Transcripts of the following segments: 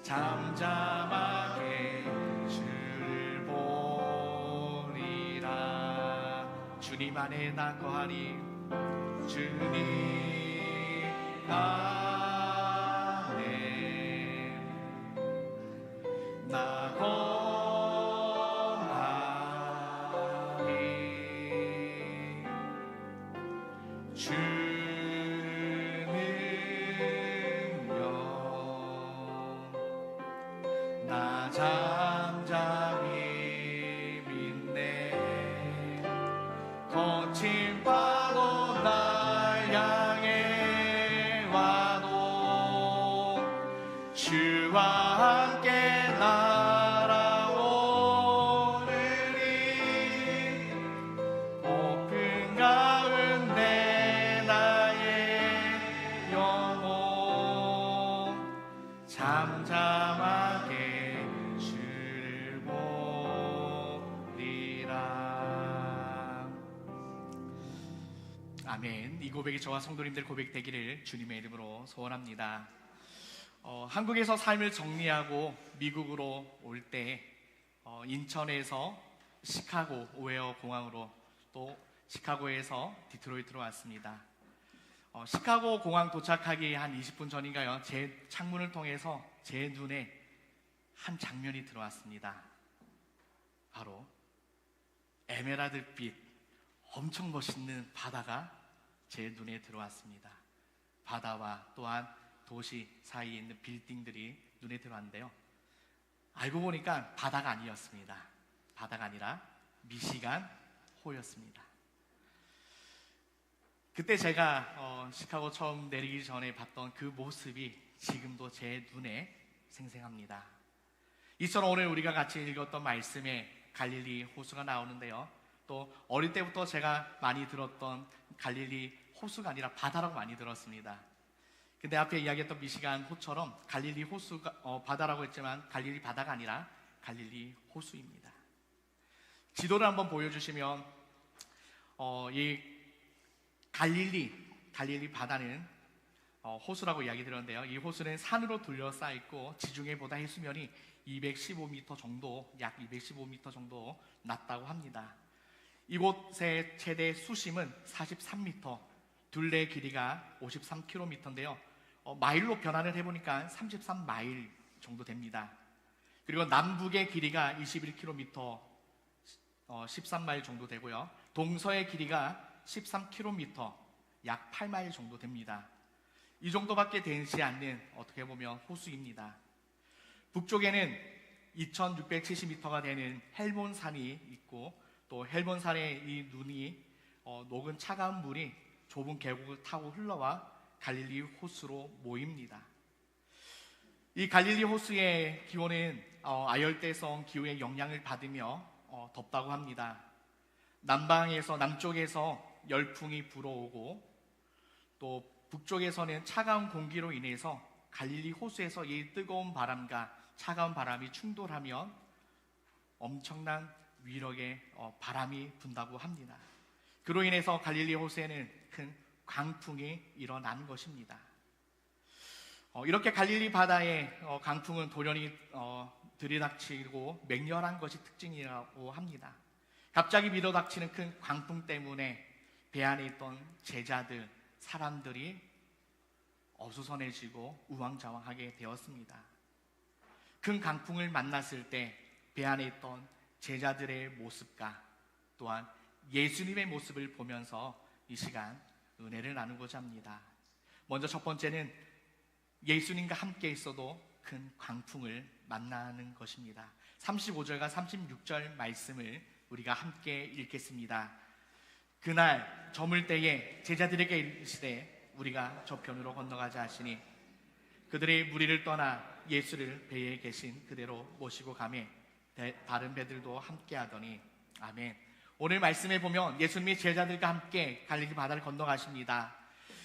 잠잠하게 주를 보리라. 주님 안에 나 거하리. 주님 안에 나 거하리. 나 잠잠히 믿네. 거친 파도 날 향해 와도 주와 함께 날아오르리. 높은 가운데 나의 영혼 잠잠하게 아멘. 이 고백이 저와 성도님들 고백되기를 주님의 이름으로 소원합니다. 한국에서 삶을 정리하고 미국으로 올 때 인천에서 시카고 오헤어 공항으로 또 시카고에서 디트로이트로 왔습니다. 시카고 공항 도착하기 한 20분 전인가요? 제 창문을 통해서 제 눈에 한 장면이 들어왔습니다. 바로 에메랄드빛 엄청 멋있는 바다가 제 눈에 들어왔습니다. 바다와 또한 도시 사이에 있는 빌딩들이 눈에 들어왔는데요, 알고 보니까 바다가 아니었습니다. 바다가 아니라 미시간 호였습니다. 그때 제가 시카고 처음 내리기 전에 봤던 그 모습이 지금도 제 눈에 생생합니다. 이처럼 오늘 우리가 같이 읽었던 말씀에 갈릴리 호수가 나오는데요, 또 어릴 때부터 제가 많이 들었던 갈릴리 호수가 아니라 바다라고 많이 들었습니다. 근데 앞에 이야기했던 미시간 호처럼 갈릴리 호수가 바다라고 했지만 갈릴리 바다가 아니라 갈릴리 호수입니다. 지도를 한번 보여주시면 이 갈릴리 바다는 호수라고 이야기 들었는데요, 이 호수는 산으로 둘러싸여 있고 지중해보다 해수면이 215m 정도, 약 215m 정도 낮다고 합니다. 이곳의 최대 수심은 43m, 둘레 길이가 53km인데요 마일로 변환을 해보니까 33마일 정도 됩니다. 그리고 남북의 길이가 21km, 13마일 정도 되고요, 동서의 길이가 13km, 약 8마일 정도 됩니다. 이 정도밖에 되지 않는 어떻게 보면 호수입니다. 북쪽에는 2670m가 되는 헬몬산이 있고, 또 헬몬산의 이 눈이 녹은 차가운 물이 좁은 계곡을 타고 흘러와 갈릴리 호수로 모입니다. 이 갈릴리 호수의 기온은 아열대성 기후의 영향을 받으며 덥다고 합니다. 남쪽에서 열풍이 불어오고, 또 북쪽에서는 차가운 공기로 인해서 갈릴리 호수에서 이 뜨거운 바람과 차가운 바람이 충돌하면 엄청난 위력의 바람이 분다고 합니다. 그로 인해서 갈릴리 호수에는 큰 강풍이 일어나는 것입니다. 이렇게 갈릴리 바다의 강풍은 돌연히 들이닥치고 맹렬한 것이 특징이라고 합니다. 갑자기 밀어닥치는 큰 강풍 때문에 배 안에 있던 제자들, 사람들이 어수선해지고 우왕좌왕하게 되었습니다. 큰 강풍을 만났을 때 배 안에 있던 제자들의 모습과 또한 예수님의 모습을 보면서 이 시간 은혜를 나누고자 합니다. 먼저 첫 번째는 예수님과 함께 있어도 큰 광풍을 만나는 것입니다. 35절과 36절 말씀을 우리가 함께 읽겠습니다. 그날 저물 때에 제자들에게 이르시되 우리가 저편으로 건너가자 하시니 그들이 무리를 떠나 예수를 배에 계신 그대로 모시고 가매 다른 배들도 함께 하더니 아멘. 오늘 말씀에 보면 예수님이 제자들과 함께 갈릴리 바다를 건너가십니다.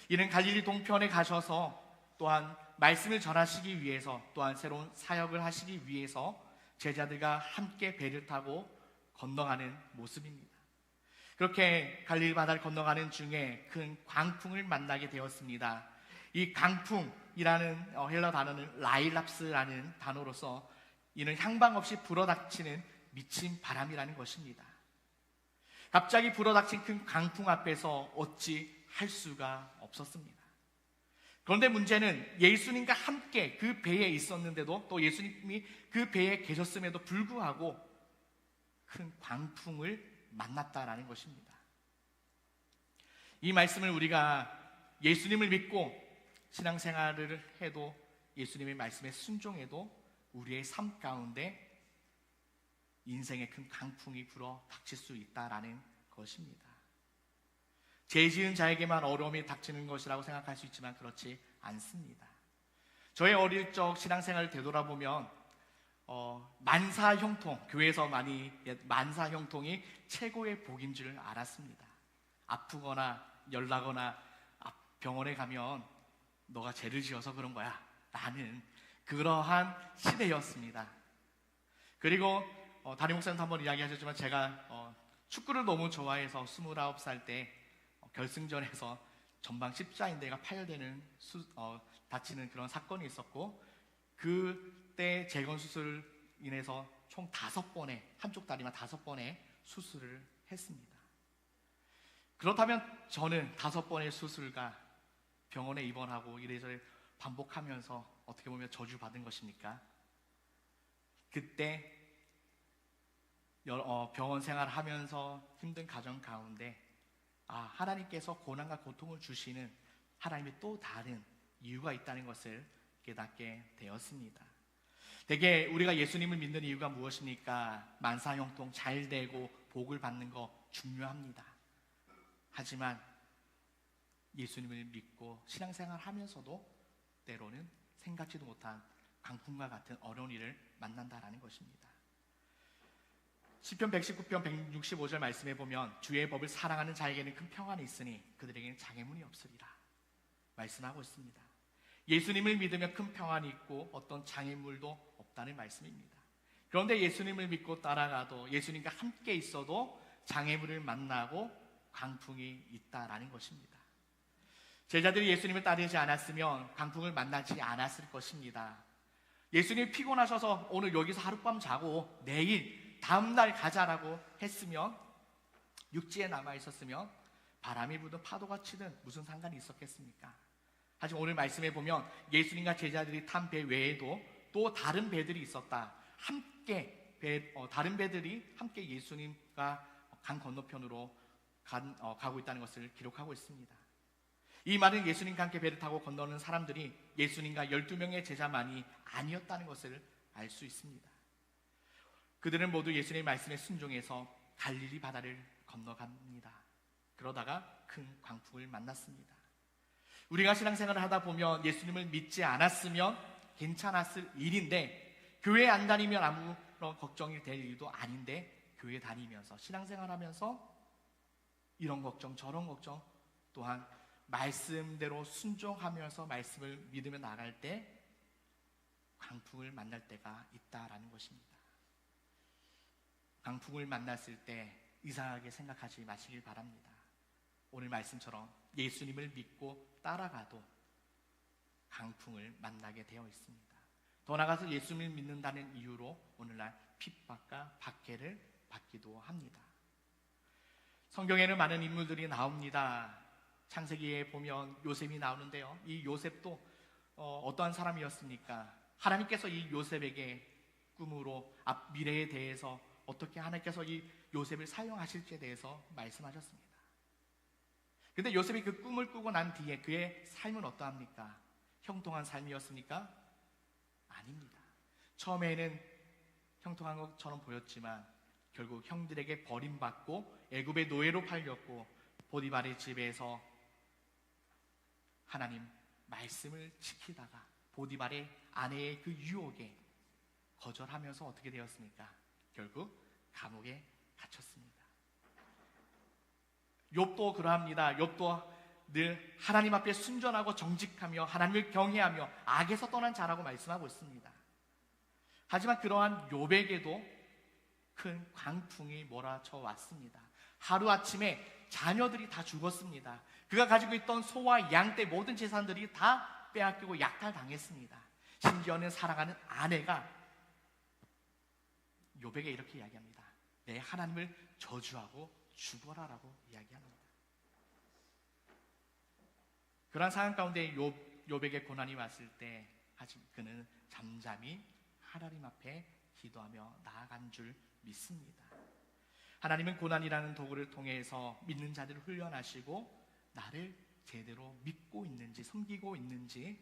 이는 갈릴리 동편에 가셔서 또한 말씀을 전하시기 위해서 또한 새로운 사역을 하시기 위해서 제자들과 함께 배를 타고 건너가는 모습입니다. 그렇게 갈릴리 바다를 건너가는 중에 큰 광풍을 만나게 되었습니다. 이 강풍이라는 헬라 단어는 라일랍스라는 단어로서 이는 향방 없이 불어닥치는 미친 바람이라는 것입니다. 갑자기 불어닥친 큰 강풍 앞에서 어찌 할 수가 없었습니다. 그런데 문제는 예수님과 함께 그 배에 있었는데도 또 예수님이 그 배에 계셨음에도 불구하고 큰 광풍을 만났다라는 것입니다. 이 말씀을 우리가 예수님을 믿고 신앙생활을 해도 예수님의 말씀에 순종해도 우리의 삶 가운데 인생의 큰 강풍이 불어 닥칠 수 있다라는 것입니다. 죄 지은 자에게만 어려움이 닥치는 것이라고 생각할 수 있지만 그렇지 않습니다. 저의 어릴 적 신앙생활을 되돌아보면 만사형통, 교회에서 많이 만사형통이 최고의 복인 줄 알았습니다. 아프거나 열나거나 병원에 가면 너가 죄를 지어서 그런 거야 라는 그러한 시대였습니다. 그리고 담임 목사님도 한번 이야기하셨지만 제가 축구를 너무 좋아해서 29살 때 결승전에서 전방 십자인대가 파열되는 다치는 그런 사건이 있었고 그때 재건 수술을 인해서 총 5번의 한쪽 다리만 5번의 수술을 했습니다. 그렇다면 저는 5번의 수술과 병원에 입원하고 이래저래 반복하면서 어떻게 보면 저주받은 것입니까? 그때 병원 생활하면서 힘든 가정 가운데 하나님께서 고난과 고통을 주시는 하나님의 또 다른 이유가 있다는 것을 깨닫게 되었습니다. 대개 우리가 예수님을 믿는 이유가 무엇입니까? 만사형통 잘 되고 복을 받는 거 중요합니다. 하지만 예수님을 믿고 신앙생활 하면서도 때로는 생각지도 못한 강풍과 같은 어려운 일을 만난다라는 것입니다. 시편 119편 165절 말씀에 보면 주의 법을 사랑하는 자에게는 큰 평안이 있으니 그들에게는 장애물이 없으리라 말씀하고 있습니다. 예수님을 믿으면 큰 평안이 있고 어떤 장애물도 없다는 말씀입니다. 그런데 예수님을 믿고 따라가도 예수님과 함께 있어도 장애물을 만나고 강풍이 있다라는 것입니다. 제자들이 예수님을 따르지 않았으면 강풍을 만나지 않았을 것입니다. 예수님이 피곤하셔서 오늘 여기서 하룻밤 자고 내일 다음날 가자라고 했으면 육지에 남아있었으면 바람이 부든 파도가 치든 무슨 상관이 있었겠습니까? 하지만 오늘 말씀에 보면 예수님과 제자들이 탄 배 외에도 또 다른 배들이 있었다. 함께 다른 배들이 함께 예수님과 강 건너편으로 가고 있다는 것을 기록하고 있습니다. 이 말은 예수님과 함께 배를 타고 건너는 사람들이 예수님과 12명의 제자만이 아니었다는 것을 알 수 있습니다. 그들은 모두 예수님의 말씀에 순종해서 갈릴리 바다를 건너갑니다. 그러다가 큰 광풍을 만났습니다. 우리가 신앙생활을 하다 보면 예수님을 믿지 않았으면 괜찮았을 일인데 교회 안 다니면 아무런 걱정이 될 일도 아닌데 교회 다니면서 신앙생활하면서 이런 걱정 저런 걱정 또한 말씀대로 순종하면서 말씀을 믿으며 나갈 때 강풍을 만날 때가 있다라는 것입니다. 강풍을 만났을 때 이상하게 생각하지 마시길 바랍니다. 오늘 말씀처럼 예수님을 믿고 따라가도 강풍을 만나게 되어 있습니다. 더 나아가서 예수님을 믿는다는 이유로 오늘날 핍박과 박해를 받기도 합니다. 성경에는 많은 인물들이 나옵니다. 창세기에 보면 요셉이 나오는데요. 이 요셉도 어떠한 사람이었습니까? 하나님께서 이 요셉에게 꿈으로 앞 미래에 대해서 어떻게 하나님께서 이 요셉을 사용하실지에 대해서 말씀하셨습니다. 근데 요셉이 그 꿈을 꾸고 난 뒤에 그의 삶은 어떠합니까? 형통한 삶이었습니까? 아닙니다. 처음에는 형통한 것처럼 보였지만 결국 형들에게 버림받고 애굽의 노예로 팔렸고 보디발의 집에서 하나님 말씀을 지키다가 보디발의 아내의 그 유혹에 거절하면서 어떻게 되었습니까? 결국 감옥에 갇혔습니다. 욥도 그러합니다. 욥도 늘 하나님 앞에 순전하고 정직하며 하나님을 경외하며 악에서 떠난 자라고 말씀하고 있습니다. 하지만 그러한 욥에게도 큰 광풍이 몰아쳐 왔습니다. 하루아침에 자녀들이 다 죽었습니다. 그가 가지고 있던 소와 양떼 모든 재산들이 다 빼앗기고 약탈당했습니다. 심지어는 사랑하는 아내가 욥에게 이렇게 이야기합니다. 내 하나님을 저주하고 죽어라라고 이야기합니다. 그러한 상황 가운데 욥에게 고난이 왔을 때 그는 잠잠히 하나님 앞에 기도하며 나아간 줄 믿습니다. 하나님은 고난이라는 도구를 통해서 믿는 자들을 훈련하시고 나를 제대로 믿고 있는지 섬기고 있는지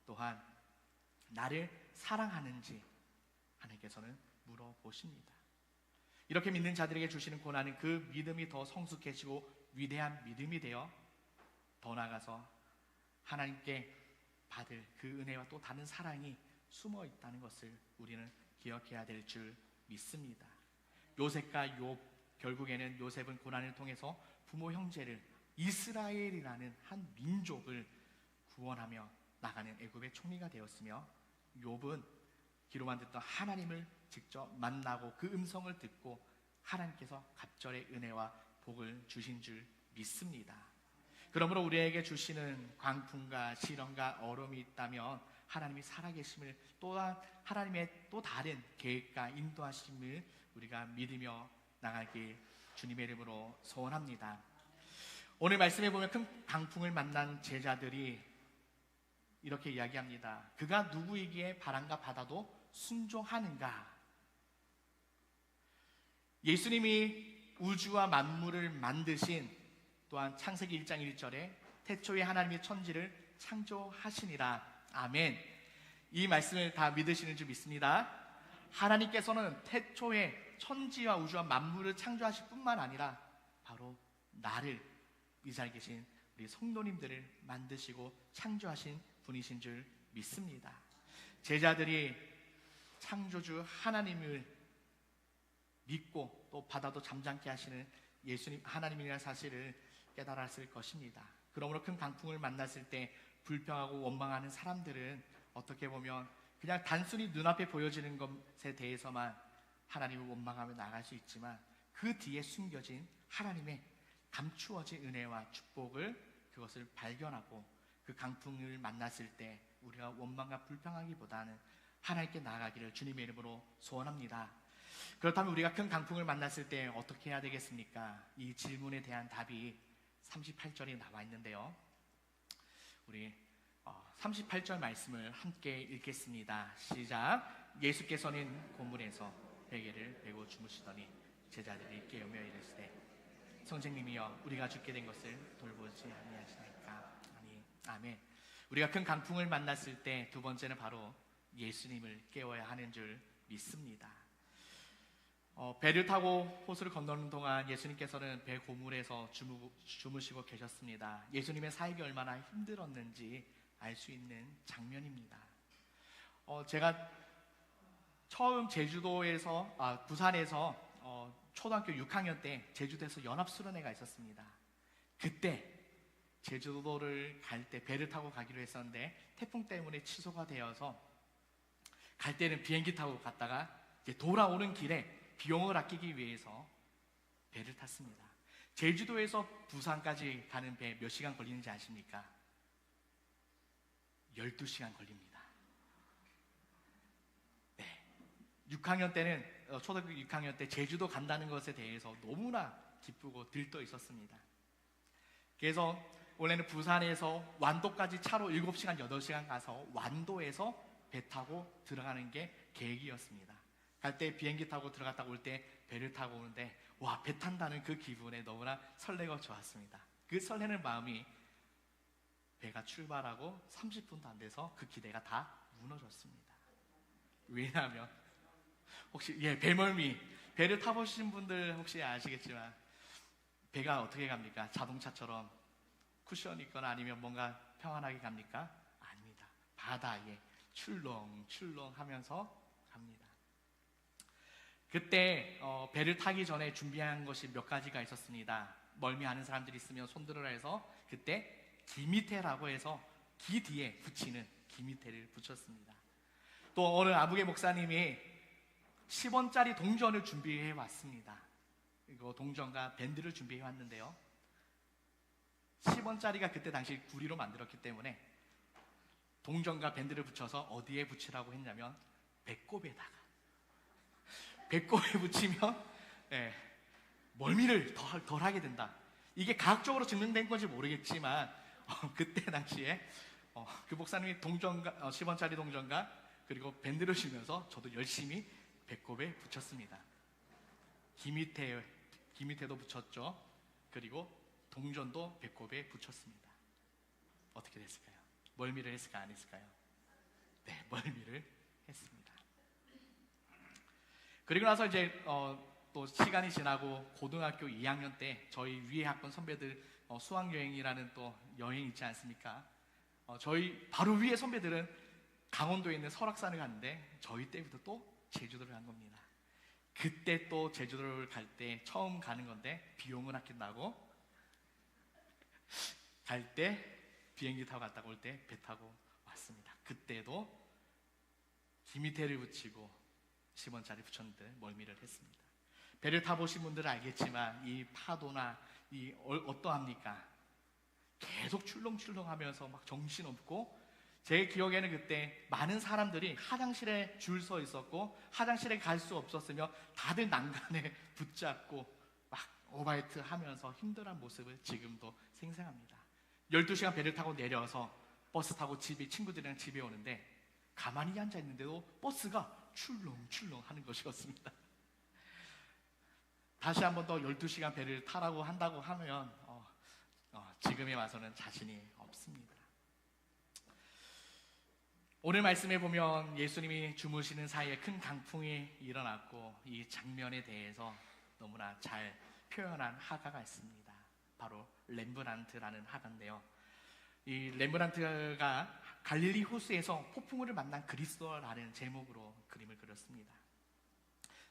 또한 나를 사랑하는지 하나님께서는 물어보십니다. 이렇게 믿는 자들에게 주시는 고난은 그 믿음이 더 성숙해지고 위대한 믿음이 되어 더 나아가서 하나님께 받을 그 은혜와 또 다른 사랑이 숨어 있다는 것을 우리는 기억해야 될 줄 믿습니다. 요셉과 욥, 결국에는 요셉은 고난을 통해서 부모 형제를 이스라엘이라는 한 민족을 구원하며 나가는 애굽의 총리가 되었으며 욥은 귀로만 듣던 하나님을 직접 만나고 그 음성을 듣고 하나님께서 갑절의 은혜와 복을 주신 줄 믿습니다. 그러므로 우리에게 주시는 광풍과 시련과 어려움이 있다면 하나님이 살아계심을 또한 하나님의 또 다른 계획과 인도하심을 우리가 믿으며 나가길 주님의 이름으로 소원합니다. 오늘 말씀에 보면 큰 강풍을 만난 제자들이 이렇게 이야기합니다. 그가 누구이기에 바람과 바다도 순종하는가? 예수님이 우주와 만물을 만드신 또한 창세기 1장 1절에 태초에 하나님이 천지를 창조하시니라. 아멘. 이 말씀을 다 믿으시는 줄 믿습니다. 하나님께서는 태초에 천지와 우주와 만물을 창조하실 뿐만 아니라 바로 나를, 이 자리에 계신 우리 성도님들을 만드시고 창조하신 분이신 줄 믿습니다. 제자들이 창조주 하나님을 믿고 또 바다도 잠잠케 하시는 예수님 하나님이라는 사실을 깨달았을 것입니다. 그러므로 큰 강풍을 만났을 때 불평하고 원망하는 사람들은 어떻게 보면 그냥 단순히 눈앞에 보여지는 것에 대해서만 하나님을 원망하며 나갈 수 있지만 그 뒤에 숨겨진 하나님의 감추어진 은혜와 축복을 그것을 발견하고 그 강풍을 만났을 때 우리가 원망과 불평하기보다는 하나님께 나아가기를 주님의 이름으로 소원합니다. 그렇다면 우리가 큰 강풍을 만났을 때 어떻게 해야 되겠습니까? 이 질문에 대한 답이 38절이 나와 있는데요. 우리 38절 말씀을 함께 읽겠습니다. 시작. 예수께서는 고문에서 베개를 베고 주무시더니 제자들이 깨우며 이르시되 선생님이여 우리가 죽게 된 것을 돌보지 아니하시나이까. 아멘. 우리가 큰 강풍을 만났을 때 두 번째는 바로 예수님을 깨워야 하는 줄 믿습니다. 배를 타고 호수를 건너는 동안 예수님께서는 배 고물에서 주무시고 계셨습니다. 예수님의 사역이 얼마나 힘들었는지 알 수 있는 장면입니다. 제가 처음 부산에서 초등학교 6학년 때 제주도에서 연합수련회가 있었습니다. 그때 제주도를 갈 때 배를 타고 가기로 했었는데 태풍 때문에 취소가 되어서 갈 때는 비행기 타고 갔다가 이제 돌아오는 길에 비용을 아끼기 위해서 배를 탔습니다. 제주도에서 부산까지 가는 배 몇 시간 걸리는지 아십니까? 12시간 걸립니다. 네. 6학년 때는 초등학교 6학년 때 제주도 간다는 것에 대해서 너무나 기쁘고 들떠 있었습니다. 그래서 원래는 부산에서 완도까지 차로 7시간, 8시간 가서 완도에서 배 타고 들어가는 게 계획이었습니다. 갈 때 비행기 타고 들어갔다 올 때 배를 타고 오는데 와, 배 탄다는 그 기분에 너무나 설레고 좋았습니다. 그 설레는 마음이 배가 출발하고 30분도 안 돼서 그 기대가 다 무너졌습니다. 왜냐하면 혹시 배멀미, 배를 타보신 분들 혹시 아시겠지만 배가 어떻게 갑니까? 자동차처럼 쿠션이 있거나 아니면 뭔가 평안하게 갑니까? 아닙니다. 바다에 출렁출렁 하면서 갑니다. 그때 배를 타기 전에 준비한 것이 몇 가지가 있었습니다. 멀미하는 사람들이 있으면 손들어라 해서 그때 기미테라고 해서 기 뒤에 붙이는 기미테를 붙였습니다. 또 어느 아부개 목사님이 10원짜리 동전을 준비해 왔습니다. 이거 동전과 밴드를 준비해 왔는데요, 10원짜리가 그때 당시 구리로 만들었기 때문에 동전과 밴드를 붙여서 어디에 붙이라고 했냐면 배꼽에다가. 배꼽에 붙이면 멀미를 덜 하게 된다. 이게 과학적으로 증명된 건지 모르겠지만 그때 당시에 그 목사님이 동전과 10원짜리 동전과 그리고 밴드를 주면서 저도 열심히 배꼽에 붙였습니다. 기밑에도 붙였죠. 그리고 동전도 배꼽에 붙였습니다. 어떻게 됐을까요? 멀미를 했을까 안 했을까요? 네, 멀미를 했습니다. 그리고 나서 이제 또 시간이 지나고 고등학교 2학년 때 저희 위에 학번 선배들 수학여행이라는 또 여행 있지 않습니까? 저희 바로 위에 선배들은 강원도에 있는 설악산을 갔는데 저희 때부터 또 제주도를 간 겁니다. 그때 또 제주도를 갈 때 처음 가는 건데 비용은 아낀다고 갈 때 비행기 타고 갔다가 올 때 배 타고 왔습니다. 그때도 기미테를 붙이고 10원짜리 붙였는데 멀미를 했습니다. 배를 타보신 분들은 알겠지만 이 파도나 이 어떠합니까? 계속 출렁출렁하면서 막 정신없고, 제 기억에는 그때 많은 사람들이 화장실에 줄 서 있었고 화장실에 갈 수 없었으며 다들 난간에 붙잡고 막 오바이트 하면서 힘들어한 모습을 지금도 생생합니다. 12시간 배를 타고 내려서 버스 타고 친구들이랑 집에 오는데 가만히 앉아 있는데도 버스가 출렁출렁 하는 것이었습니다. 다시 한 번 더 12시간 배를 타라고 한다고 하면 지금에 와서는 자신이 없습니다. 오늘 말씀에 보면 예수님이 주무시는 사이에 큰 강풍이 일어났고 이 장면에 대해서 너무나 잘 표현한 화가가 있습니다. 바로 렘브란트라는 화가인데요, 이 렘브란트가 갈릴리 호수에서 폭풍우를 만난 그리스도라는 제목으로 그림을 그렸습니다.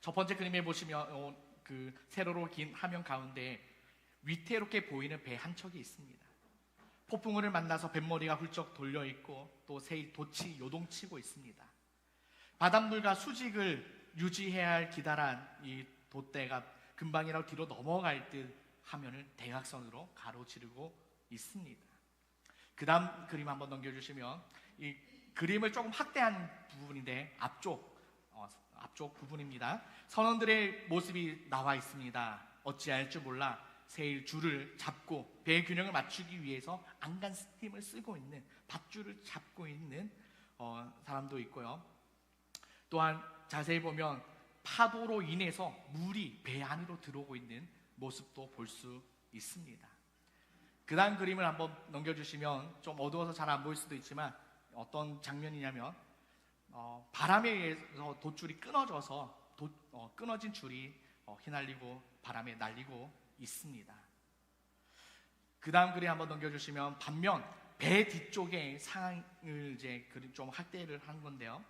첫 번째 그림에 보시면 그 세로로 긴 화면 가운데 위태롭게 보이는 배 한 척이 있습니다. 폭풍우를 만나서 뱃머리가 훌쩍 돌려 있고 또 새 돛이 요동치고 있습니다. 바닷물과 수직을 유지해야 할 기다란 이 돛대가 금방이라도 뒤로 넘어갈 듯 화면을 대각선으로 가로지르고 있습니다. 그 다음 그림 한번 넘겨주시면 이 그림을 조금 확대한 부분인데 앞쪽 부분입니다. 선원들의 모습이 나와 있습니다. 어찌할 줄 몰라 세일 줄을 잡고 배의 균형을 맞추기 위해서 안간 힘을 쓰고 있는, 밧줄을 잡고 있는 사람도 있고요. 또한 자세히 보면 파도로 인해서 물이 배 안으로 들어오고 있는 모습도 볼 수 있습니다. 그 다음 그림을 한번 넘겨주시면 좀 어두워서 잘 안 보일 수도 있지만 어떤 장면이냐면 바람에 의해서 돛줄이 끊어져서 끊어진 줄이 휘날리고 바람에 날리고 있습니다. 그 다음 그림 한번 넘겨주시면 반면 배 뒤쪽의 상황을 이제 좀 확대를 한 건데요,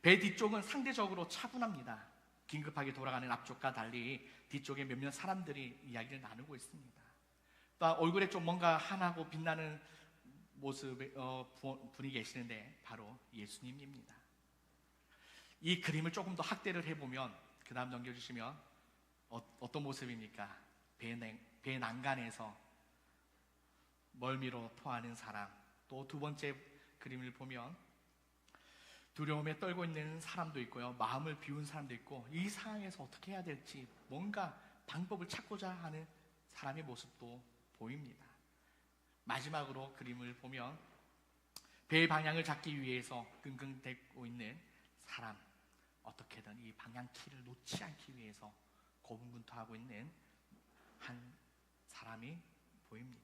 배 뒤쪽은 상대적으로 차분합니다. 긴급하게 돌아가는 앞쪽과 달리 뒤쪽에 몇몇 사람들이 이야기를 나누고 있습니다. 또 얼굴에 좀 뭔가 환하고 빛나는 모습의 분이 계시는데 바로 예수님입니다. 이 그림을 조금 더 확대를 해보면 그 다음 넘겨주시면 어떤 모습입니까? 배 난간에서 멀미로 토하는 사람, 또 두 번째 그림을 보면 두려움에 떨고 있는 사람도 있고요, 마음을 비운 사람도 있고 이 상황에서 어떻게 해야 될지 뭔가 방법을 찾고자 하는 사람의 모습도 보입니다. 마지막으로 그림을 보면 배의 방향을 잡기 위해서 끙끙대고 있는 사람, 어떻게든 이 방향키를 놓지 않기 위해서 고군분투하고 있는 한 사람이 보입니다.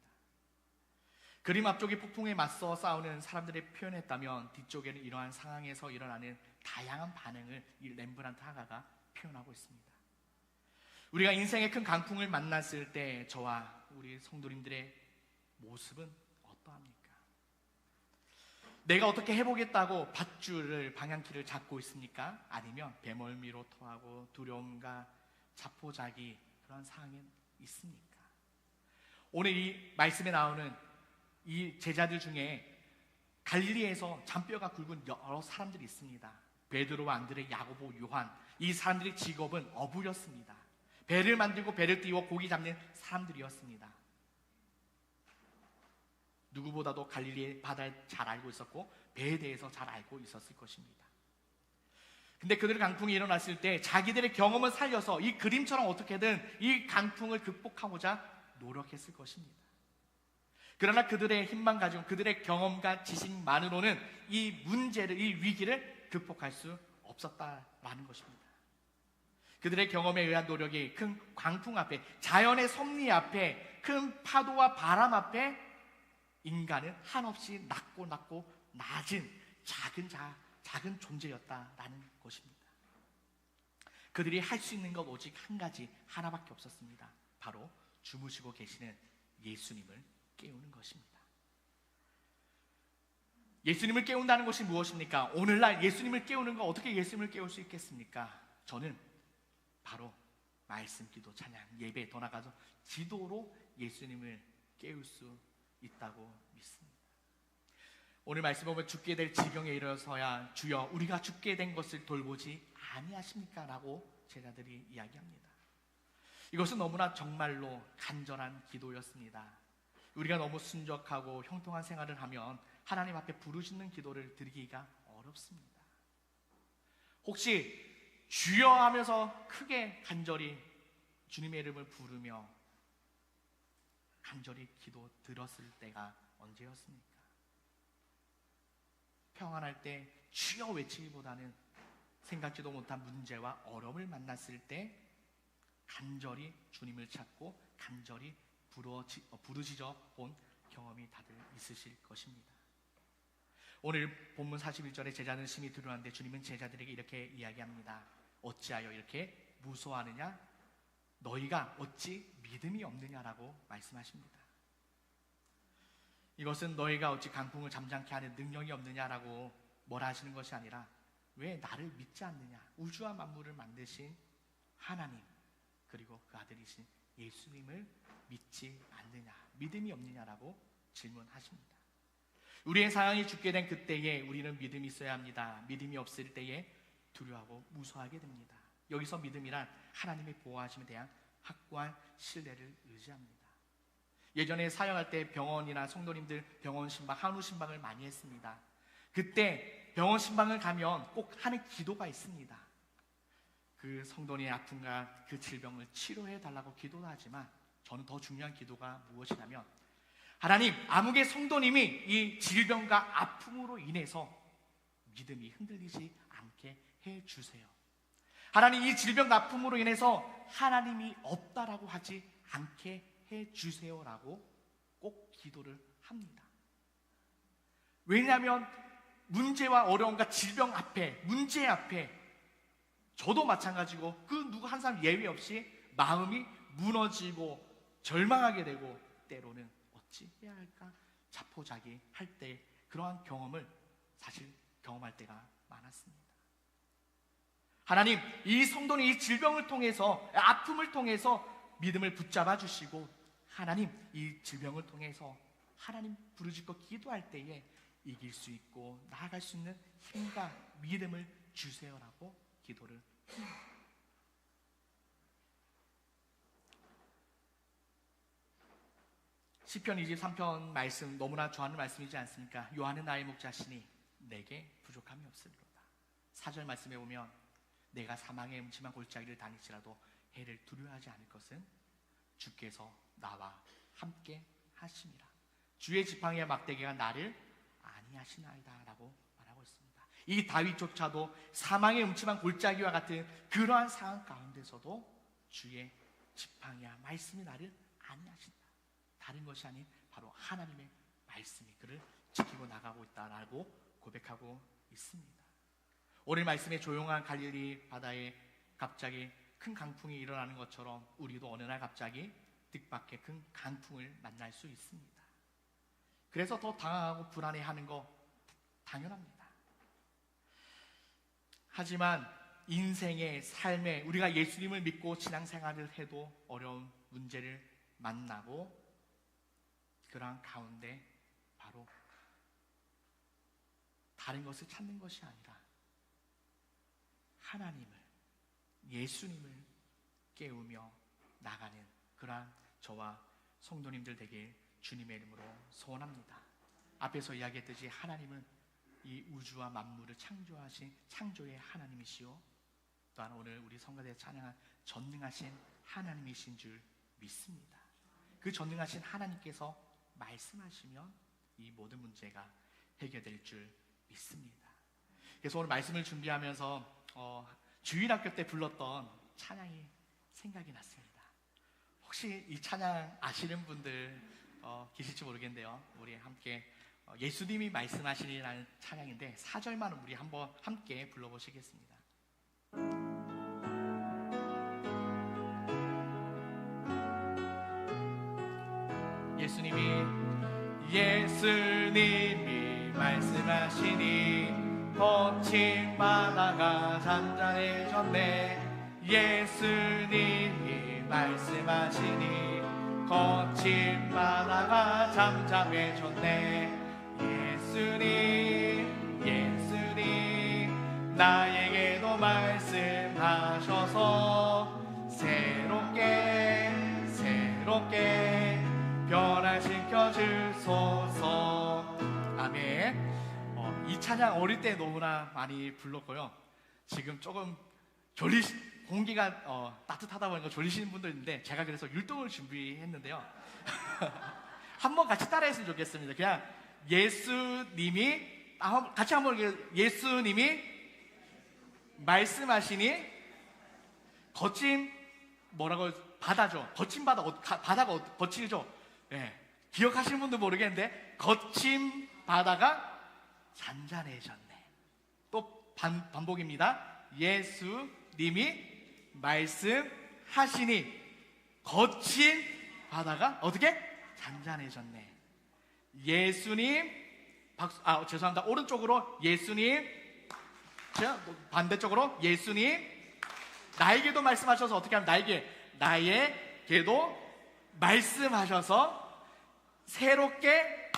그림 앞쪽이 폭풍에 맞서 싸우는 사람들의 표현했다면 뒤쪽에는 이러한 상황에서 일어나는 다양한 반응을 이 렘브란트 화가가 표현하고 있습니다. 우리가 인생의 큰 강풍을 만났을 때 저와 우리 성도님들의 모습은 어떠합니까? 내가 어떻게 해보겠다고 밧줄을 방향키를 잡고 있습니까? 아니면 배멀미로 토하고 두려움과 자포자기 그런 상황이 있습니까? 오늘 이 말씀에 나오는 이 제자들 중에 갈릴리에서 잔뼈가 굵은 여러 사람들이 있습니다. 베드로와 안드레, 야고보, 요한, 이 사람들의 직업은 어부였습니다. 배를 만들고 배를 띄워 고기 잡는 사람들이었습니다. 누구보다도 갈릴리의 바다를 잘 알고 있었고 배에 대해서 잘 알고 있었을 것입니다. 근데 그들의 강풍이 일어났을 때 자기들의 경험을 살려서 이 그림처럼 어떻게든 이 강풍을 극복하고자 노력했을 것입니다. 그러나 그들의 힘만 가지고 그들의 경험과 지식만으로는 이 문제를, 이 위기를 극복할 수 없었다라는 것입니다. 그들의 경험에 의한 노력이 큰 광풍 앞에, 자연의 섭리 앞에, 큰 파도와 바람 앞에 인간은 한없이 낮고 낮은 작은 존재였다라는 것입니다. 그들이 할 수 있는 것 오직 한 가지, 하나밖에 없었습니다. 바로 주무시고 계시는 예수님을 깨우는 것입니다. 예수님을 깨운다는 것이 무엇입니까? 오늘날 예수님을 깨우는 거, 어떻게 예수님을 깨울 수 있겠습니까? 저는 바로 말씀, 기도, 찬양, 예배에 더 나가서 기도로 예수님을 깨울 수 있다고 믿습니다. 오늘 말씀 보면 죽게 될 지경에 이르러서야 주여 우리가 죽게 된 것을 돌보지 아니하십니까? 라고 제자들이 이야기합니다. 이것은 너무나 정말로 간절한 기도였습니다. 우리가 너무 순적하고 형통한 생활을 하면 하나님 앞에 부르짖는 기도를 드리기가 어렵습니다. 혹시 주여 하면서 크게 간절히 주님의 이름을 부르며 간절히 기도 들었을 때가 언제였습니까? 평안할 때 주여 외치기보다는 생각지도 못한 문제와 어려움을 만났을 때 간절히 주님을 찾고 간절히 부르짖어 본 경험이 다들 있으실 것입니다. 오늘 본문 41절에 제자는 심히 두려워하는데 주님은 제자들에게 이렇게 이야기합니다. 어찌하여 이렇게 무서워하느냐? 너희가 어찌 믿음이 없느냐라고 말씀하십니다. 이것은 너희가 어찌 강풍을 잠잠케 하는 능력이 없느냐라고 뭐라 하시는 것이 아니라 왜 나를 믿지 않느냐? 우주와 만물을 만드신 하나님, 그리고 그 아들이신 예수님을 믿지 않느냐, 믿음이 없느냐라고 질문하십니다. 우리의 상황이 죽게 된 그때에 우리는 믿음이 있어야 합니다. 믿음이 없을 때에 두려워하고 무서워하게 됩니다. 여기서 믿음이란 하나님의 보호하심에 대한 확고한 신뢰를 의지합니다. 예전에 사역할 때 병원이나 성도님들 병원 신방, 한우 신방을 많이 했습니다. 그때 병원 신방을 가면 꼭 하는 기도가 있습니다. 그 성도님의 아픔과 그 질병을 치료해 달라고 기도도 하지만 저는 더 중요한 기도가 무엇이냐면 하나님, 아무개 성도님이 이 질병과 아픔으로 인해서 믿음이 흔들리지 않게 해주세요. 하나님, 이 질병과 아픔으로 인해서 하나님이 없다라고 하지 않게 해주세요라고 꼭 기도를 합니다. 왜냐하면 문제와 어려움과 질병 앞에, 문제 앞에 저도 마찬가지고 그 누구 한 사람 예외 없이 마음이 무너지고 절망하게 되고 때로는 어찌 해야 할까 자포자기 할 때 그러한 경험을 사실 경험할 때가 많았습니다. 하나님, 이 성도는 이 질병을 통해서, 아픔을 통해서 믿음을 붙잡아 주시고 하나님, 이 질병을 통해서 하나님 부르짖고 기도할 때에 이길 수 있고 나아갈 수 있는 힘과 믿음을 주세요라고 기도를 합니다. 시편 23편 말씀 너무나 좋아하는 말씀이지 않습니까? 요한은 나의 목자시니 내게 부족함이 없으리로다. 4절 말씀에 보면 내가 사망의 음침한 골짜기를 다닐지라도 해를 두려워하지 않을 것은 주께서 나와 함께 하심이라. 주의 지팡이와 막대기가 나를 아니하시나이다 라고 말하고 있습니다. 이 다윗조차도 사망의 음침한 골짜기와 같은 그러한 상황 가운데서도 주의 지팡이와 말씀이 나를 아니하신다. 다른 것이 아닌 바로 하나님의 말씀이 그를 지키고 나가고 있다라고 고백하고 있습니다. 오늘 말씀에 조용한 갈릴리 바다에 갑자기 큰 강풍이 일어나는 것처럼 우리도 어느 날 갑자기 뜻밖의 큰 강풍을 만날 수 있습니다. 그래서 더 당황하고 불안해하는 거 당연합니다. 하지만 인생의 삶에 우리가 예수님을 믿고 신앙생활을 해도 어려운 문제를 만나고 그러한 가운데 바로 다른 것을 찾는 것이 아니라 하나님을, 예수님을 깨우며 나가는 그러한 저와 성도님들 되길 주님의 이름으로 소원합니다. 앞에서 이야기했듯이 하나님은 이 우주와 만물을 창조하신 창조의 하나님이시요, 또한 오늘 우리 성가대에 찬양한 전능하신 하나님이신 줄 믿습니다. 그 전능하신 하나님께서 말씀하시면 이 모든 문제가 해결될 줄 믿습니다. 그래서 오늘 말씀을 준비하면서 주일학교 때 불렀던 찬양이 생각이 났습니다. 혹시 이 찬양 아시는 분들 계실지 모르겠는데요, 우리 함께 예수님이 말씀하시니라는 찬양인데 4절만 우리 한번 함께 불러보시겠습니다. 예수님이 말씀하시니 거친 바다가 잔잔해졌네. 예수님이 말씀하시니 거친 바다가 잠잠해졌네. 예수님 나에게도 말씀하셔서 새롭게 변화시켜 주소서. 아멘. 이 찬양 어릴 때 너무나 많이 불렀고요. 지금 조금 공기가 따뜻하다 보니까 졸리시는 분도 있는데 제가 그래서 율동을 준비했는데요. 한번 같이 따라했으면 좋겠습니다. 그냥 예수님이 같이 한번 예수님이 말씀하시니 거친 바다죠. 거친 바다가 거칠죠. 네. 기억하시는 분도 모르겠는데 거친 바다가 잔잔해졌네. 또 반복입니다. 예수님이 말씀하시니 거친 바다가 어떻게? 잔잔해졌네. 예수님 죄송합니다. 오른쪽으로 예수님, 반대쪽으로 예수님 나에게도 말씀하셔서 어떻게 하면 나에게도 말씀하셔서 새롭게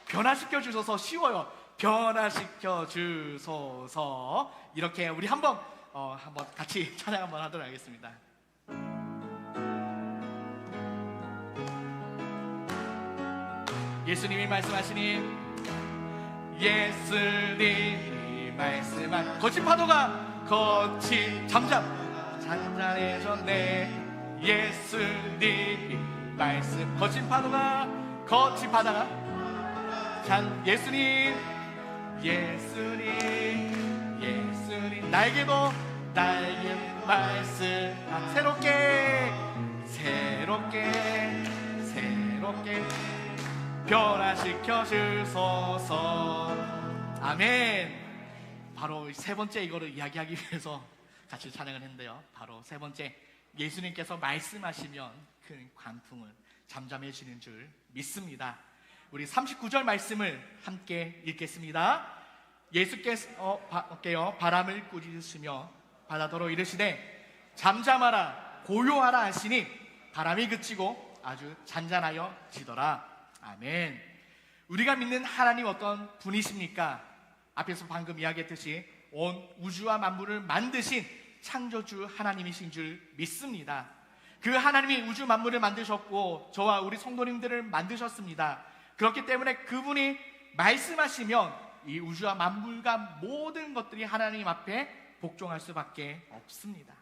변화시켜 주소서. 쉬워요. 변화시켜 주소서. 이렇게 우리 한번 같이 찬양 한번 하도록 하겠습니다. 예수님이 말씀하시니 거친 파도가 잔잔해졌네. 예수님이 거친 바다가 예수님 나에게도 말씀 새롭게 변화시켜 주소서. 아멘. 바로 세 번째 이거를 이야기하기 위해서 같이 찬양을 했는데요, 바로 세 번째, 예수님께서 말씀하시면 큰 광풍은 잠잠해지는 줄 믿습니다. 우리 39절 말씀을 함께 읽겠습니다. 예수께서 바람을 꾸짖으시며 바다더러 이르시되 잠잠하라 고요하라 하시니 바람이 그치고 아주 잔잔하여 지더라. 아멘. 우리가 믿는 하나님 어떤 분이십니까? 앞에서 방금 이야기했듯이 온 우주와 만물을 만드신 창조주 하나님이신 줄 믿습니다. 그 하나님이 우주 만물을 만드셨고 저와 우리 성도님들을 만드셨습니다. 그렇기 때문에 그분이 말씀하시면 이 우주와 만물과 모든 것들이 하나님 앞에 복종할 수밖에 없습니다.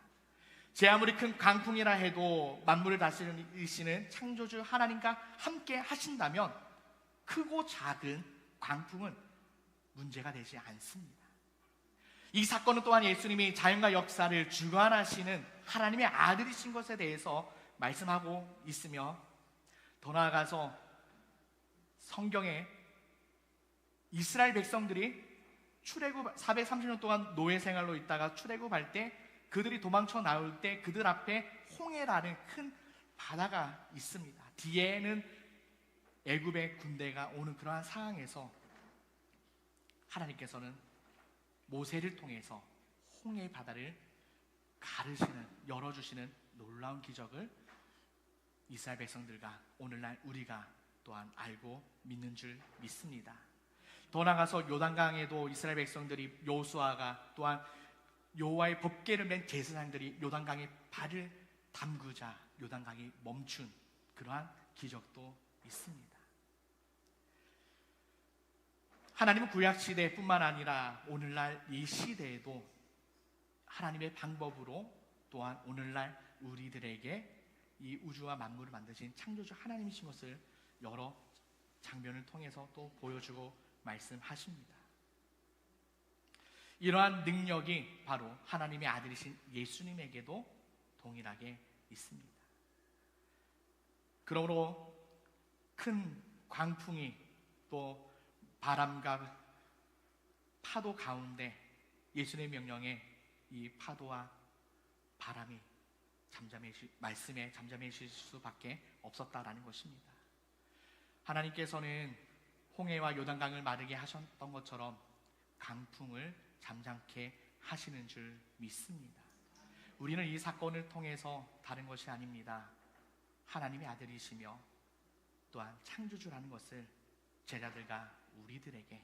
제 아무리 큰 강풍이라 해도 만물을 다스리시는 창조주 하나님과 함께 하신다면 크고 작은 강풍은 문제가 되지 않습니다. 이 사건은 또한 예수님이 자연과 역사를 주관하시는 하나님의 아들이신 것에 대해서 말씀하고 있으며, 더 나아가서 성경에 이스라엘 백성들이 출애굽 430년 동안 노예 생활로 있다가 출애굽할 때 그들이 도망쳐 나올 때 그들 앞에 홍해라는 큰 바다가 있습니다. 뒤에는 애굽의 군대가 오는 그러한 상황에서 하나님께서는 모세를 통해서 홍해 바다를 가르시는, 열어주시는 놀라운 기적을 이스라엘 백성들과 오늘날 우리가 또한 알고 믿는 줄 믿습니다. 더 나아가서 요단강에도 이스라엘 백성들이, 여호수아가 또한 여호와의 법궤를 맨 제사장들이 요단강에 발을 담그자 요단강이 멈춘 그러한 기적도 있습니다. 하나님은 구약 시대뿐만 아니라 오늘날 이 시대에도 하나님의 방법으로 또한 오늘날 우리들에게 이 우주와 만물을 만드신 창조주 하나님이신 것을 여러 장면을 통해서 또 보여주고 말씀하십니다. 이러한 능력이 바로 하나님의 아들이신 예수님에게도 동일하게 있습니다. 그러므로 큰 광풍이 또 바람과 파도 가운데 예수님의 명령에 이 파도와 바람이 말씀에 잠잠해질 수밖에 없었다라는 것입니다. 하나님께서는 홍해와 요단강을 마르게 하셨던 것처럼 강풍을 잠잠케 하시는 줄 믿습니다. 우리는 이 사건을 통해서 다른 것이 아닙니다. 하나님의 아들이시며 또한 창조주라는 것을 제자들과 우리들에게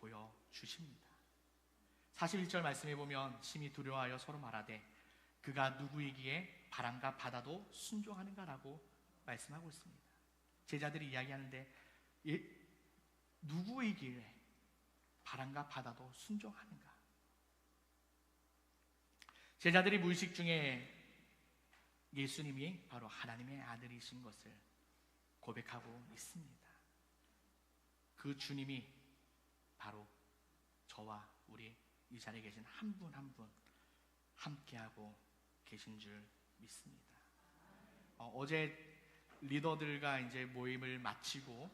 보여주십니다. 41절 말씀에 보면 심히 두려워하여 서로 말하되 그가 누구이기에 바람과 바다도 순종하는가라고 말씀하고 있습니다. 제자들이 이야기하는데 누구이기에 바람과 바다도 순종하는가? 제자들이 무의식 중에 예수님이 바로 하나님의 아들이신 것을 고백하고 있습니다. 그 주님이 바로 저와 우리 이 자리에 계신 한 분 한 분 함께하고 계신 줄 믿습니다. 어제 리더들과 이제 모임을 마치고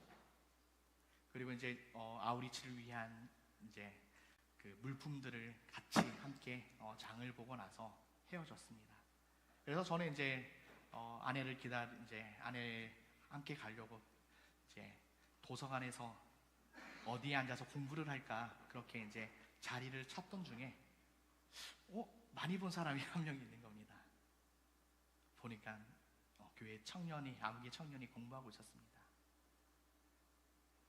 그리고 이제 아우리치를 위한 이제 그 물품들을 같이 함께 장을 보고 나서 헤어졌습니다. 그래서 저는 이제 아내를 이제 아내 함께 가려고 이제 도서관에서 어디에 앉아서 공부를 할까 그렇게 이제 자리를 찾던 중에 많이 본 사람이 한 명 있는 겁니다. 보니까 교회 청년이, 암기 청년이 공부하고 있었습니다.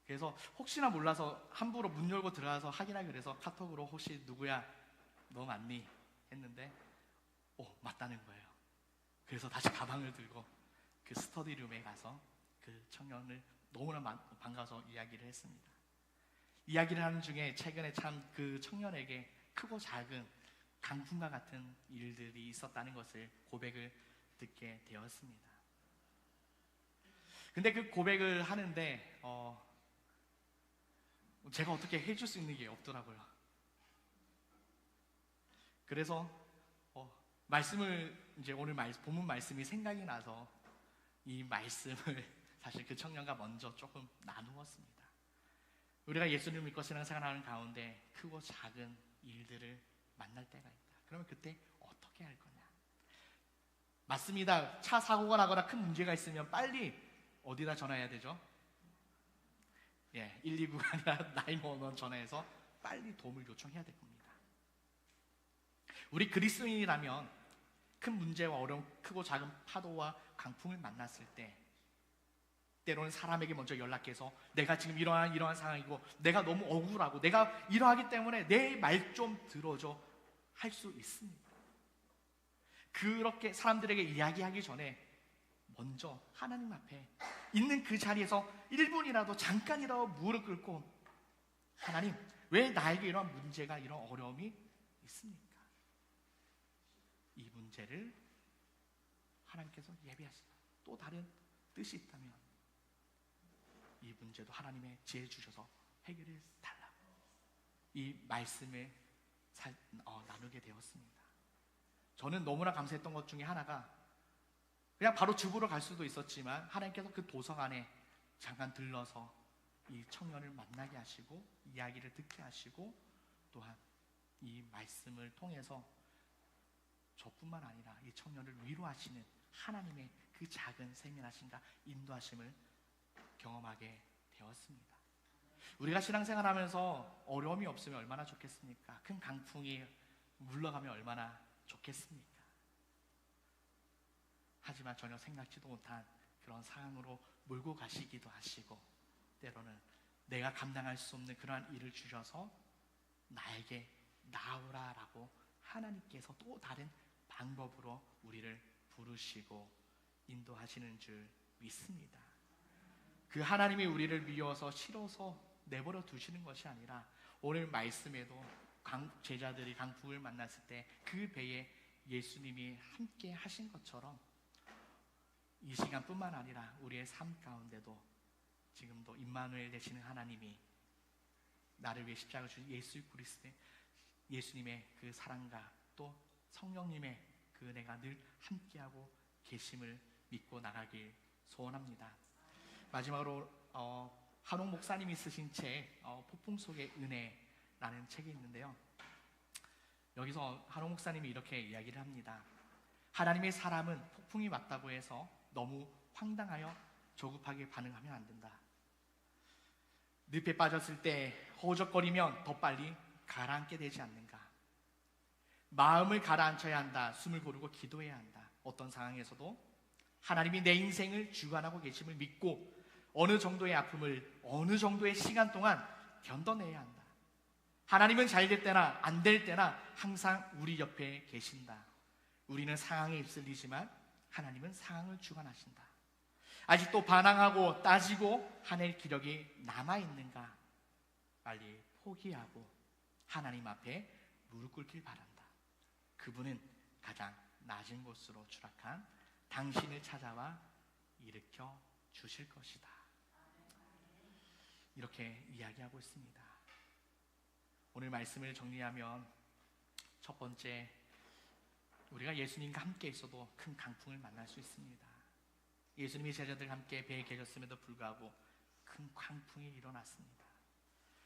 그래서 혹시나 몰라서 함부로 문 열고 들어가서 확인하기 그래서 카톡으로 혹시 누구야? 너 맞니? 했는데 맞다는 거예요. 그래서 다시 가방을 들고 그 스터디룸에 가서 그 청년을 너무나 반가워서 이야기를 했습니다. 이야기를 하는 중에 최근에 참 그 청년에게 크고 작은 강풍과 같은 일들이 있었다는 것을 고백을 듣게 되었습니다. 근데 그 고백을 하는데 제가 어떻게 해줄 수 있는 게 없더라고요. 그래서 말씀을 이제 오늘 본문 말씀이 생각이 나서 이 말씀을 사실 그 청년과 먼저 조금 나누었습니다. 우리가 예수님을 믿고 신앙생활하는 가운데 크고 작은 일들을 만날 때가 있다. 그러면 그때 어떻게 할 거냐? 맞습니다. 차 사고가 나거나 큰 문제가 있으면 빨리 어디다 전화해야 되죠? 119가 아니라 911 전화해서 빨리 도움을 요청해야 될 겁니다. 우리 그리스도인이라면 큰 문제와 어려움, 크고 작은 파도와 강풍을 만났을 때 때로는 사람에게 먼저 연락해서 내가 지금 이러한 상황이고 내가 너무 억울하고 내가 이러하기 때문에 내 말 좀 들어줘 할 수 있습니다. 그렇게 사람들에게 이야기하기 전에 먼저 하나님 앞에 있는 그 자리에서 1분이라도 잠깐이라도 무릎 꿇고 하나님, 왜 나에게 이런 문제가, 이런 어려움이 있습니까? 이 문제를 하나님께서 예비하시다. 또 다른 뜻이 있다면 이 문제도 하나님의 지혜 주셔서 해결해 달라고 이 말씀을 나누게 되었습니다. 저는 너무나 감사했던 것 중에 하나가 그냥 바로 집으로 갈 수도 있었지만 하나님께서 그 도서관에 잠깐 들러서 이 청년을 만나게 하시고 이야기를 듣게 하시고 또한 이 말씀을 통해서 저뿐만 아니라 이 청년을 위로하시는 하나님의 그 작은 세밀하심과 인도하심을 경험하게 되었습니다. 우리가 신앙생활하면서 어려움이 없으면 얼마나 좋겠습니까? 큰 강풍이 물러가면 얼마나 좋겠습니까? 하지만 전혀 생각지도 못한 그런 상황으로 몰고 가시기도 하시고, 때로는 내가 감당할 수 없는 그러한 일을 주셔서 나에게 나오라라고 하나님께서 또 다른 방법으로 우리를 부르시고 인도하시는 줄 믿습니다. 그 하나님이 우리를 미워서 싫어서 내버려 두시는 것이 아니라 오늘 말씀에도 제자들이 강풍을 만났을 때 그 배에 예수님이 함께 하신 것처럼 이 시간뿐만 아니라 우리의 삶 가운데도 지금도 임마누엘 되시는 하나님이 나를 위해 십자가 주신 예수 그리스도의 예수님의 그 사랑과 또 성령님의 그 은혜가 늘 함께하고 계심을 믿고 나가길 소원합니다. 마지막으로 한옥 목사님이 쓰신 책 폭풍 속의 은혜라는 책이 있는데요, 여기서 한옥 목사님이 이렇게 이야기를 합니다. 하나님의 사람은 폭풍이 왔다고 해서 너무 황당하여 조급하게 반응하면 안 된다. 늪에 빠졌을 때 허우적거리면 더 빨리 가라앉게 되지 않는가. 마음을 가라앉혀야 한다. 숨을 고르고 기도해야 한다. 어떤 상황에서도 하나님이 내 인생을 주관하고 계심을 믿고 어느 정도의 아픔을 어느 정도의 시간 동안 견뎌내야 한다. 하나님은 잘 될 때나 안 될 때나 항상 우리 옆에 계신다. 우리는 상황에 휩쓸리지만 하나님은 상황을 주관하신다. 아직도 반항하고 따지고 하늘 기력이 남아있는가? 빨리 포기하고 하나님 앞에 무릎 꿇길 바란다. 그분은 가장 낮은 곳으로 추락한 당신을 찾아와 일으켜 주실 것이다. 이렇게 이야기하고 있습니다. 오늘 말씀을 정리하면 첫 번째, 우리가 예수님과 함께 있어도 큰 강풍을 만날 수 있습니다. 예수님이 제자들과 함께 배에 계셨음에도 불구하고 큰 강풍이 일어났습니다.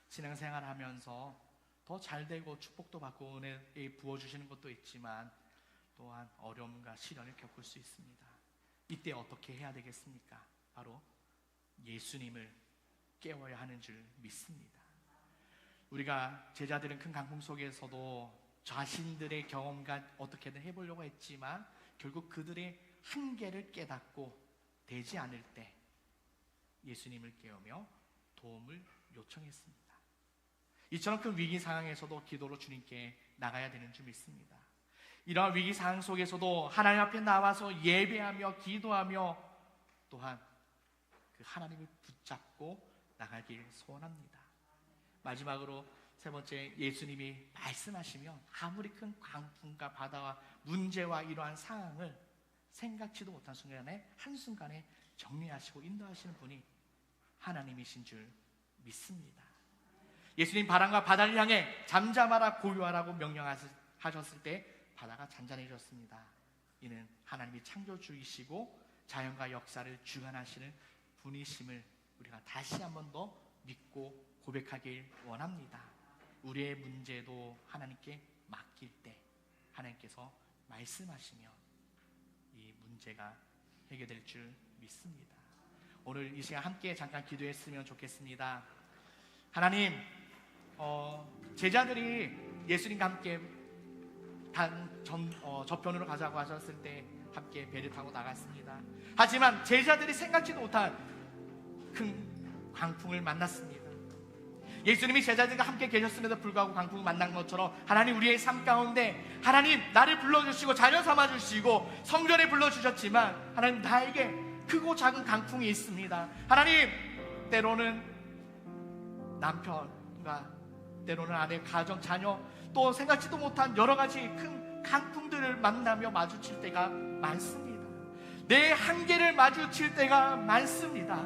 신앙생활 하면서 더 잘되고 축복도 받고 은혜 부어주시는 것도 있지만 또한 어려움과 시련을 겪을 수 있습니다. 이때 어떻게 해야 되겠습니까? 바로 예수님을 깨워야 하는 줄 믿습니다. 우리가 제자들은 큰 강풍 속에서도 자신들의 경험과 어떻게든 해보려고 했지만 결국 그들의 한계를 깨닫고 되지 않을 때 예수님을 깨우며 도움을 요청했습니다. 이처럼 큰 위기 상황에서도 기도로 주님께 나가야 되는 줄 믿습니다. 이러한 위기 상황 속에서도 하나님 앞에 나와서 예배하며 기도하며 또한 그 하나님을 붙잡고 나가길 소원합니다. 마지막으로 세 번째, 예수님이 말씀하시면 아무리 큰 강풍과 바다와 문제와 이러한 상황을 생각지도 못한 순간에 한순간에 정리하시고 인도하시는 분이 하나님이신 줄 믿습니다. 예수님 바람과 바다를 향해 잠잠하라 고요하라고 명령하셨을 때 바다가 잔잔해졌습니다. 이는 하나님이 창조주이시고 자연과 역사를 주관하시는 분이심을 우리가 다시 한 번 더 믿고 고백하길 원합니다. 우리의 문제도 하나님께 맡길 때 하나님께서 말씀하시면 이 문제가 해결될 줄 믿습니다. 오늘 이 시간 함께 잠깐 기도했으면 좋겠습니다. 하나님, 제자들이 예수님과 함께 저편으로 가자고 하셨을 때 함께 배를 타고 나갔습니다. 하지만 제자들이 생각지도 못한 큰 강풍을 만났습니다. 예수님이 제자들과 함께 계셨음에도 불구하고 강풍을 만난 것처럼 하나님, 우리의 삶 가운데 하나님 나를 불러주시고 자녀 삼아주시고 성전에 불러주셨지만 하나님, 나에게 크고 작은 강풍이 있습니다. 하나님, 때로는 남편과 때로는 아내, 가정, 자녀, 또 생각지도 못한 여러 가지 큰 강풍들을 만나며 마주칠 때가 많습니다. 내 한계를 마주칠 때가 많습니다.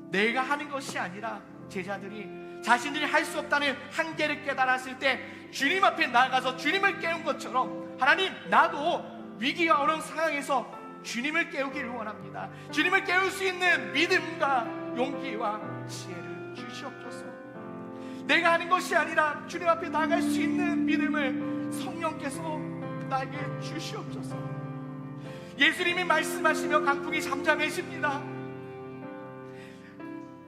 내가 하는 것이 아니라 제자들이 자신들이 할 수 없다는 한계를 깨달았을 때 주님 앞에 나아가서 주님을 깨운 것처럼 하나님, 나도 위기와 어려운 상황에서 주님을 깨우기를 원합니다. 주님을 깨울 수 있는 믿음과 용기와 지혜를 주시옵소서. 내가 하는 것이 아니라 주님 앞에 나갈 수 있는 믿음을 성령께서 나에게 주시옵소서. 예수님이 말씀하시며 강풍이 잠잠해집니다.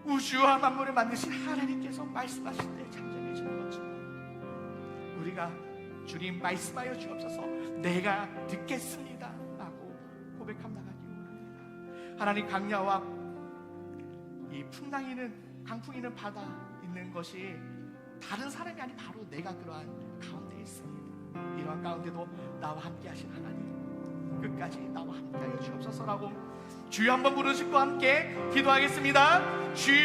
우주와 만물을 만드신 하나님께서 말씀하실 때 잠잠해지는 것처럼 우리가 주님 말씀하여 주옵소서, 내가 듣겠습니다 라고 고백함 나가기 원합니다. 하나님, 강야와 이 풍랑이는, 강풍이는 바다 있는 것이 다른 사람이 아닌 바로 내가 그러한 가운데 있습니다. 이러한 가운데도 나와 함께 하신 하나님, 끝까지 나와 함께 하여 주옵소서라고 주여 한번 부르시고 함께 기도하겠습니다. 주여.